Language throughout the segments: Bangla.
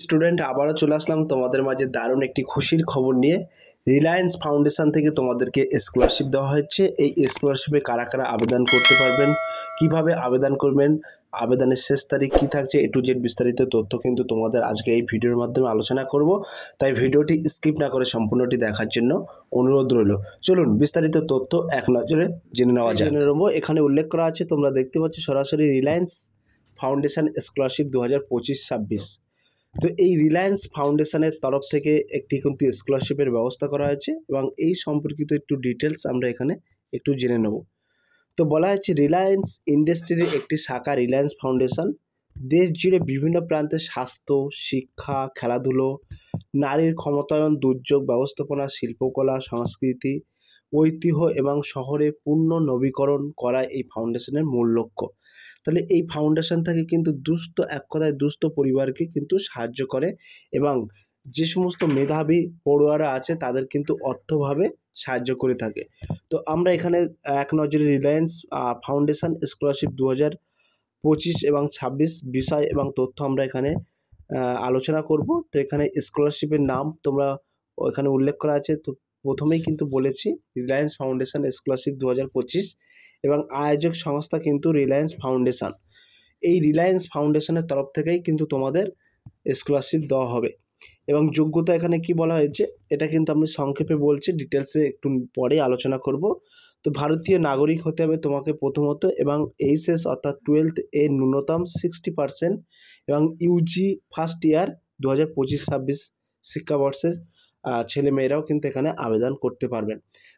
স্টুডেন্ট আবারও চলে আসলাম তোমাদের মাঝে দারুণ একটি খুশির খবর নিয়ে। রিলায়েন্স ফাউন্ডেশন থেকে তোমাদেরকে স্কলারশিপ দেওয়া হচ্ছে। এই স্কলারশিপে কারা কারা আবেদন করতে পারবেন, কিভাবে আবেদন করবেন, আবেদনের শেষ তারিখ কী থাকছে, এ টু জেড বিস্তারিত তথ্য কিন্তু তোমাদের আজকে এই ভিডিওর মাধ্যমে আলোচনা করব। তাই ভিডিওটি স্কিপ না করে সম্পূর্ণটি দেখার জন্য অনুরোধ রইল। চলুন বিস্তারিত তথ্য এক নজরে জেনে নেওয়া যায়। জেনে নেব, এখানে উল্লেখ করা আছে, তোমরা দেখতে পাচ্ছ সরাসরি রিলায়েন্স ফাউন্ডেশন স্কলারশিপ 2025-26। তো এই রিলায়েন্স ফাউন্ডেশনের তরফ থেকে একটি কিন্তু স্কলারশিপের ব্যবস্থা করা হয়েছে এবং এই সম্পর্কিত একটু ডিটেলস আমরা এখানে একটু জেনে নেব। তো বলা হয়েছে রিলায়েন্স ইন্ডাস্ট্রির একটি শাখা রিলায়েন্স ফাউন্ডেশন দেশ জুড়ে বিভিন্ন প্রান্তে স্বাস্থ্য, শিক্ষা, খেলাধুলো, নারীর ক্ষমতায়ন, দুর্যোগ ব্যবস্থাপনা, শিল্পকলা, সংস্কৃতি, ঐতিহ্য এবং শহরে পূর্ণ নবীকরণ করা এই ফাউন্ডেশনের মূল লক্ষ্য। তাহলে এই ফাউন্ডেশন থেকে কিন্তু এক কথায় দুস্থ পরিবারকে কিন্তু সাহায্য করে এবং যে সমস্ত মেধাবী পড়ুয়ারা আছে তাদের কিন্তু অর্থভাবে সাহায্য করে থাকে। তো আমরা এখানে এক নজরে রিলায়েন্স ফাউন্ডেশন স্কলারশিপ 2025 এবং 26 বিষয় এবং তথ্য আমরা এখানে আলোচনা করব। তো এখানে স্কলারশিপের নাম তোমরা এখানে উল্লেখ করা আছে। তো প্রথমেই কিন্তু বলেছি রিলায়েন্স ফাউন্ডেশন স্কলারশিপ 2025 এবং আয়োজক সংস্থা কিন্তু রিলায়েন্স ফাউন্ডেশন। এই রিলায়েন্স ফাউন্ডেশনের তরফ থেকেই কিন্তু তোমাদের স্কলারশিপ দেওয়া হবে এবং যোগ্যতা এখানে কি বলা হয়েছে এটা কিন্তু আমি সংক্ষেপে বলছি, ডিটেলসে একটু পরে আলোচনা করব। তো ভারতীয় নাগরিক হতে হবে তোমাকে প্রথমত, এবং এইচএস অর্থাৎ 12th এর ন্যূনতম 60% এবং ইউজি ফার্স্ট ইয়ার 2025-26 শিক্ষাবর্ষের ছেলেমেয়েরাও কিন্তু এখানে আবেদন করতে পারবেন।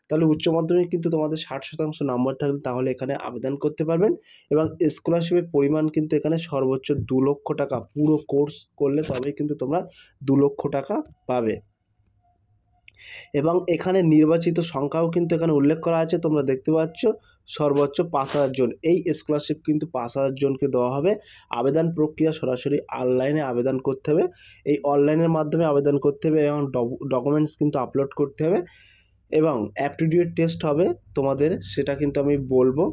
তাহলে উচ্চ মাধ্যমিক কিন্তু তোমাদের 60% নম্বর থাকলে তাহলে এখানে আবেদন করতে পারবেন এবং স্কলারশিপের পরিমাণ কিন্তু এখানে সর্বোচ্চ 2 লক্ষ টাকা, পুরো কোর্স করলে তবেই কিন্তু তোমরা 2 লক্ষ টাকা পাবে। এবং এখানে নির্বাচিত সংখ্যাও কিন্তু এখানে উল্লেখ করা আছে, তোমরা দেখতে পাচ্ছ সর্বোচ্চ 5,000 জন। এই স্কলারশিপ কিন্তু 5,000 জনকে দেওয়া হবে। আবেদন প্রক্রিয়া সরাসরি অনলাইনে আবেদন করতে হবে, এই অনলাইনের মাধ্যমে আবেদন করতে হবে এবং ডকুমেন্টস কিন্তু আপলোড করতে হবে এবং অ্যাপটিটিউড টেস্ট হবে তোমাদের, সেটা কিন্তু আমি বলবো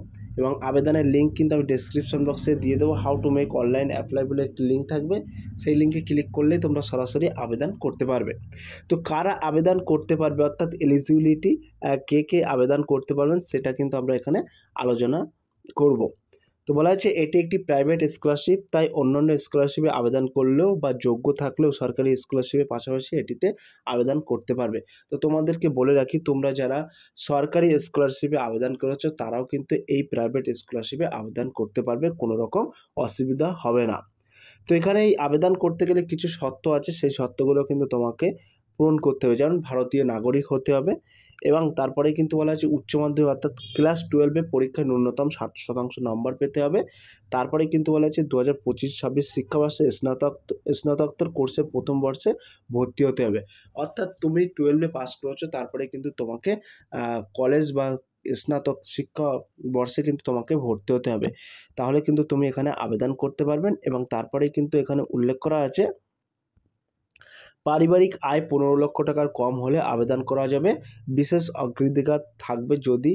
এবং আবেদনের লিঙ্ক কিন্তু আমি ডেসক্রিপশন বক্সে দিয়ে দেবো। How to make online apply বলে একটি লিঙ্ক থাকবে, সেই লিঙ্কে ক্লিক করলেই তোমরা সরাসরি আবেদন করতে পারবে। তো কারা আবেদন করতে পারবে অর্থাৎ এলিজিবিলিটি কে কে আবেদন করতে পারবেন সেটা কিন্তু আমরা এখানে আলোচনা করব। তো বলা হচ্ছে এটি একটি প্রাইভেট স্কলারশিপ, তাই অন্যান্য স্কলারশিপে আবেদন করলেও বা যোগ্য থাকলেও সরকারি স্কলারশিপের পাশাপাশি এটিতে আবেদন করতে পারবে। তো তোমাদেরকে বলে রাখি, তোমরা যারা সরকারি স্কলারশিপে আবেদন করেছো তারাও কিন্তু এই প্রাইভেট স্কলারশিপে আবেদন করতে পারবে, কোনো রকম অসুবিধা হবে না। তো এখানে এই আবেদন করতে গেলে কিছু শর্ত আছে, সেই শর্তগুলো কিন্তু তোমাকে পূরণ করতে হবে। যেমন ভারতীয় নাগরিক হতে হবে এবং তারপরে কিন্তু বলা হচ্ছে উচ্চ মাধ্যমিক অর্থাৎ ক্লাস 12 পরীক্ষায় ন্যূনতম 60% নম্বর পেতে হবে। তারপরে কিন্তু বলা হচ্ছে 2025-26 শিক্ষাবর্ষে স্নাতকোত্তর কোর্সে প্রথম বর্ষে ভর্তি হতে হবে। অর্থাৎ তুমি 12 পাস করেছো, তারপরে কিন্তু তোমাকে কলেজ বা স্নাতক শিক্ষা বর্ষে কিন্তু তোমাকে ভর্তি হতে হবে, তাহলে কিন্তু তুমি এখানে আবেদন করতে পারবেন। এবং তারপরেই কিন্তু এখানে উল্লেখ করা আছে পারিবারিক আয় 15 লক্ষ টাকার কম হলে আবেদন করা যাবে, বিশেষ অগ্রাধিকার থাকবে যদি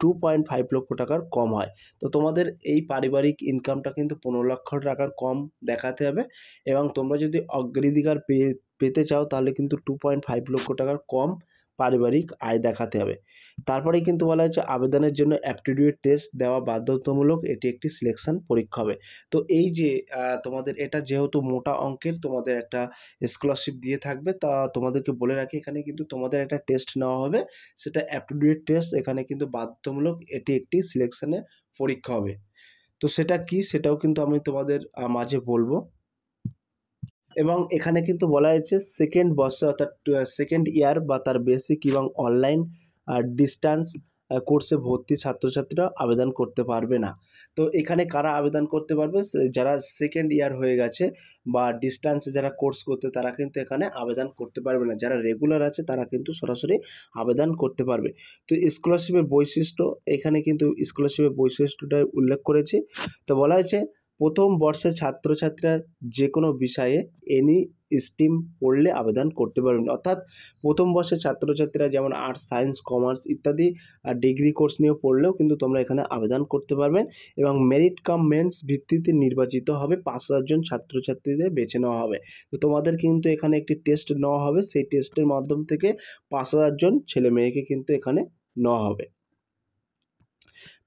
2.5 লক্ষ টাকার কম হয়। তো তোমাদের এই পারিবারিক ইনকামটা কিন্তু 15 লক্ষ টাকার কম দেখাতে হবে এবং তোমরা যদি অগ্রাধিকার পেতে চাও তাহলে কিন্তু 2.5 লক্ষ টাকার কম পারিবারিক আয় দেখাতে হবে। তারপরেই কিন্তু বলা হচ্ছে আবেদনের জন্য অ্যাপটিটিউড টেস্ট দেওয়া বাধ্যতামূলক, এটি একটি সিলেকশন পরীক্ষা হবে। তো এই যে তোমাদের এটা যেহেতু মোটা অঙ্কের তোমাদের একটা স্কলারশিপ দিয়ে থাকবে, তা তোমাদেরকে বলে রাখি এখানে কিন্তু তোমাদের একটা টেস্ট নেওয়া হবে, সেটা অ্যাপটিটিউড টেস্ট, এখানে কিন্তু বাধ্যতামূলক, এটি একটি সিলেকশনের পরীক্ষা হবে। তো সেটা কি সেটাও কিন্তু আমি তোমাদের মাঝে বলবো। এবং এখানে কিন্তু বলা হয়েছে সেকেন্ড বর্ষে অর্থাৎ সেকেন্ড ইয়ার বা তার বেসিক এবং অনলাইন ডিস্টেন্স কোর্সে ভর্তি ছাত্রছাত্রীরা আবেদন করতে পারবে না। তো এখানে কারা আবেদন করতে পারবে, যারা সেকেন্ড ইয়ার হয়ে গেছে বা ডিস্টেন্সে যারা কোর্স করতে তারা কিন্তু এখানে আবেদন করতে পারবে না। যারা রেগুলার আছে তারা কিন্তু সরাসরি আবেদন করতে পারবে। তো স্কলারশিপের বৈশিষ্ট্য, এখানে কিন্তু স্কলারশিপের বৈশিষ্ট্যটা উল্লেখ করেছে। তো বলা হয়েছে প্রথম বর্ষের ছাত্রছাত্রীরা যে কোনো বিষয়ে এনি স্ট্রিম পড়লে আবেদন করতে পারবেন। অর্থাৎ প্রথম বর্ষের ছাত্রছাত্রীরা যেমন আর্টস, সায়েন্স, কমার্স ইত্যাদি ডিগ্রি কোর্স নিয়ে পড়লেও কিন্তু তোমরা এখানে আবেদন করতে পারবেন এবং মেরিট কাম মেন্স ভিত্তিতে নির্বাচিত হবে 5,000 জন ছাত্রছাত্রীদের বেছে নেওয়া হবে। তো তোমাদের কিন্তু এখানে একটি টেস্ট নেওয়া হবে, সেই টেস্টের মাধ্যম থেকে 5,000 জন ছেলে মেয়েকে কিন্তু এখানে নেওয়া হবে।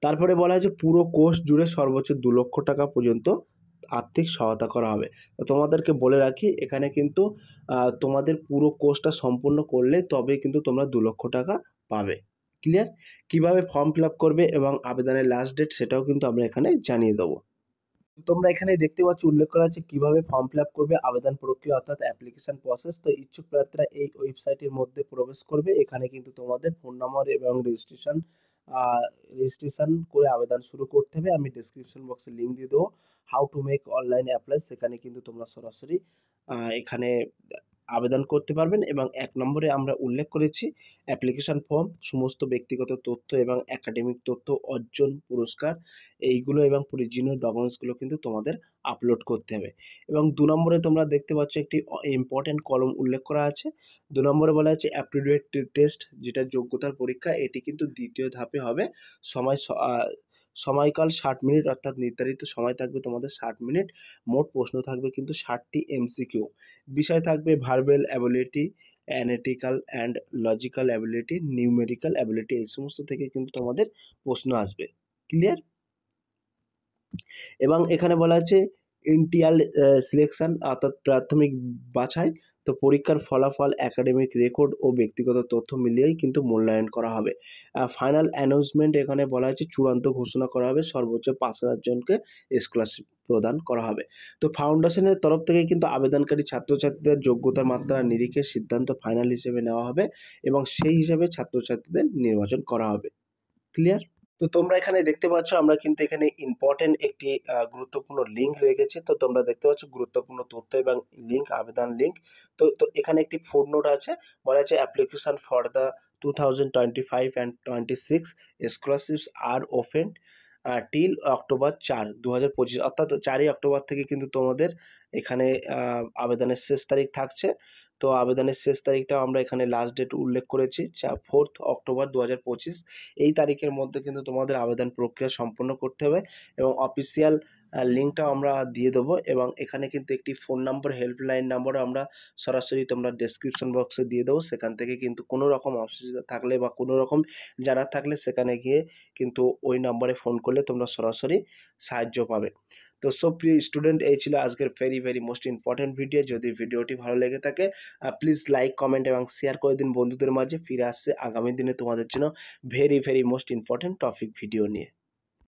তারপরে বলা হয়েছে পুরো কোর্স জুড়ে সর্বোচ্চ 2 লক্ষ টাকা পর্যন্ত আর্থিক সহায়তা করা হবে। তো তোমাদেরকে বলে রাখি এখানে কিন্তু তোমাদের পুরো কোর্সটা সম্পূর্ণ করলে তবে কিন্তু তোমরা 2 লক্ষ টাকা পাবে। ক্লিয়ার? কিভাবে ফর্ম ফিল আপ করবে এবং আবেদনের লাস্ট ডেট সেটাও কিন্তু আমরা এখানে জানিয়ে দেবো। তোমরা এখানে দেখতে পাচ্ছ উল্লেখ করা আছে কিভাবে ফর্ম ফিল আপ করবে, আবেদন প্রক্রিয়া অর্থাৎ অ্যাপ্লিকেশন প্রসেস। তো ইচ্ছুক প্রার্থীরা এই ওয়েবসাইটের মধ্যে প্রবেশ করবে। এখানে কিন্তু তোমাদের ফোন নম্বর এবং রেজিস্ট্রেশন করে আবেদন শুরু করতে হবে। আমি ডেসক্রিপশন বক্সে লিঙ্ক দিয়ে দেবো, how to make online apply. সেখানে কিন্তু তোমরা সরাসরি এখানে আবেদন করতে পারবেন। এবং 1 নম্বরে আমরা উল্লেখ করেছি অ্যাপ্লিকেশন ফর্ম, সমস্ত ব্যক্তিগত তথ্য এবং একাডেমিক তথ্য, অর্জন, পুরস্কার এইগুলো এবং প্রয়োজনীয় ডকুমেন্টসগুলো কিন্তু তোমাদের আপলোড করতে হবে। এবং 2 নম্বরে তোমরা দেখতে পাচ্ছ একটি ইম্পর্টেন্ট কলম উল্লেখ করা আছে। 2 নম্বরে বলা আছে অ্যাপটিটিউড টেস্ট, যেটা যোগ্যতার পরীক্ষা। এটি কিন্তু দ্বিতীয় ধাপে হবে। সময়কাল 60 মিনিট, অর্থাৎ নির্ধারিত সময় থাকবে তোমাদের 60 মিনিট। মোট প্রশ্ন থাকবে কিন্তু 60টি এমসিকিউ। বিষয় থাকবে verbal ability, analytical and logical ability, numerical ability, এই সমস্ত থেকে কিন্তু তোমাদের প্রশ্ন আসবে। ক্লিয়ার? এবং এখানে বলা আছে ইন্টিয়াল সিলেকশন অর্থাৎ প্রাথমিক বাছাই। তো পরীক্ষার ফলাফল, একাডেমিক রেকর্ড ও ব্যক্তিগত তথ্য মিলিয়েই কিন্তু মূল্যায়ন করা হবে। ফাইনাল অ্যানাউন্সমেন্ট এখানে বলা হয়েছে চূড়ান্ত ঘোষণা করা হবে, সর্বোচ্চ 5,000 জনকে স্কলারশিপ প্রদান করা হবে। তো ফাউন্ডেশনের তরফ থেকে কিন্তু আবেদনকারী ছাত্রছাত্রীদের যোগ্যতার মাত্রা নিরিখে সিদ্ধান্ত ফাইনাল হিসেবে নেওয়া হবে এবং সেই হিসাবে ছাত্রছাত্রীদের নির্বাচন করা হবে। ক্লিয়ার? তো তোমরা এখানে দেখতে পাচ্ছ আমরা কিন্তু এখানে ইম্পর্টেন্ট একটি গুরুত্বপূর্ণ লিঙ্ক রেখেছি। তো তোমরা দেখতে পাচ্ছ গুরুত্বপূর্ণ তথ্য এবং লিঙ্ক, আবেদন লিঙ্ক। তো এখানে একটি ফোটনোট আছে, বলা আছে application for the 2025 and 26 scholarships are open till October 4, 2025, অর্থাৎ 4ই অক্টোবর থেকে কিন্তু তোমাদের এখানে আবেদনের শেষ তারিখ থাকছে। তো আবেদনের শেষ তারিখটাও আমরা এখানে লাস্ট ডেট উল্লেখ করেছি 4 অক্টোবর 2025। এই তারিখের মধ্যে কিন্তু তোমাদের আবেদন প্রক্রিয়া সম্পন্ন করতে হবে এবং অফিসিয়াল লিঙ্কটাও আমরা দিয়ে দেবো। এবং এখানে কিন্তু একটি ফোন নম্বর, হেল্পলাইন নম্বরও আমরা সরাসরি তোমরা ডেসক্রিপশন বক্সে দিয়ে দেবো। সেখান থেকে কিন্তু কোনো রকম অসুবিধা থাকলে বা কোনো রকম জানার থাকলে সেখানে গিয়ে কিন্তু ওই নম্বরে ফোন করলে তোমরা সরাসরি সাহায্য পাবে। তো সব প্রিয় স্টুডেন্ট, এই ছিল আজকের ভেরি মোস্ট ইম্পর্টেন্ট ভিডিও। যদি ভিডিওটি ভালো লেগে থাকে প্লিজ লাইক, কমেন্ট এবং শেয়ার করে দিন বন্ধুদের মাঝে। ফিরে আসছে আগামী দিনে তোমাদের জন্য very most important topic video নিয়ে।